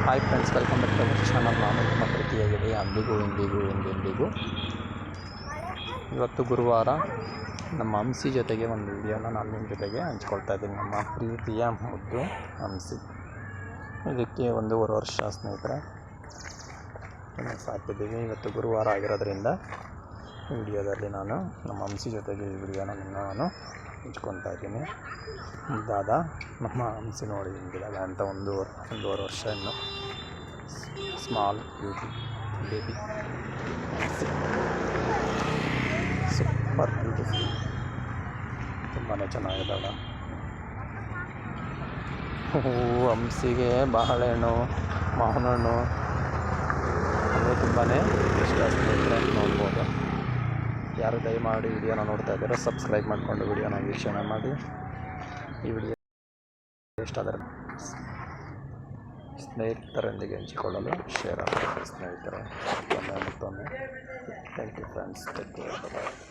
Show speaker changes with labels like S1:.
S1: Hi friends, welcome back to our channel. ನಾನು ತುಂಬ ಪ್ರೀತಿಯಾಗಿದೆ ಎಂದಿಗೂ ಇವತ್ತು ಗುರುವಾರ ನಮ್ಮ ಹಂಸಿ ಜೊತೆಗೆ ಒಂದು ವಿಡಿಯೋನ ನಾನು ನಿಮ್ಮ ಜೊತೆಗೆ ಹಂಚ್ಕೊಳ್ತಾ ಇದ್ದೀನಿ. ನಮ್ಮ ಪ್ರೀತಿಯ ಮುದ್ದು ಹಂಸಿ. ಇದಕ್ಕೆ 1.5 ವರ್ಷ ಸ್ನೇಹಿತರೆ ಸಾಕಿದ್ದೀವಿ. ಇವತ್ತು ಗುರುವಾರ ಆಗಿರೋದ್ರಿಂದ ಈ ವಿಡಿಯೋದಲ್ಲಿ ನಾನು ನಮ್ಮ ಹಂಸಿ ಜೊತೆಗೆ ಈ ವಿಡಿಯೋನ ನಾನು ಹಂಚ್ಕೊತಾ ಇದ್ದೀನಿ. ಇದಾದ ನಮ್ಮ ಹಂಸಿ ನೋಡಿ ಹಿಂಗಿದಾಗ ಅಂತ 1.5 ವರ್ಷ ಇನ್ನು small beauty baby super beautiful, ತುಂಬಾ ಚೆನ್ನಾಗಿದ್ದಾಳೆ. ಹಂಸಿಗೆ ಬಾಳೆಹಣ್ಣು, ಮಾವಿನ ಹಣ್ಣು ಅದು ತುಂಬಾ ಇಷ್ಟ ಸ್ನೇಹಿತರೆ. ನೋಡ್ಬೋದು. ಯಾರು ದಯಮಾಡಿ ವಿಡಿಯೋನ ನೋಡ್ತಾ ಇದ್ದೀರೋ ಸಬ್ಸ್ಕ್ರೈಬ್ ಮಾಡಿಕೊಂಡು ವಿಡಿಯೋನ ವೀಕ್ಷಣೆ ಮಾಡಿ. ಈ ವಿಡಿಯೋ ಇಷ್ಟ ಆದರೆ ಸ್ನೇಹಿತರೊಂದಿಗೆ ಹಂಚಿಕೊಳ್ಳಲು ಶೇರ್ ಆಗಬೇಕು ಸ್ನೇಹಿತರೆ. ಮತ್ತೊಮ್ಮೆ thank you friends. Take care. Bye.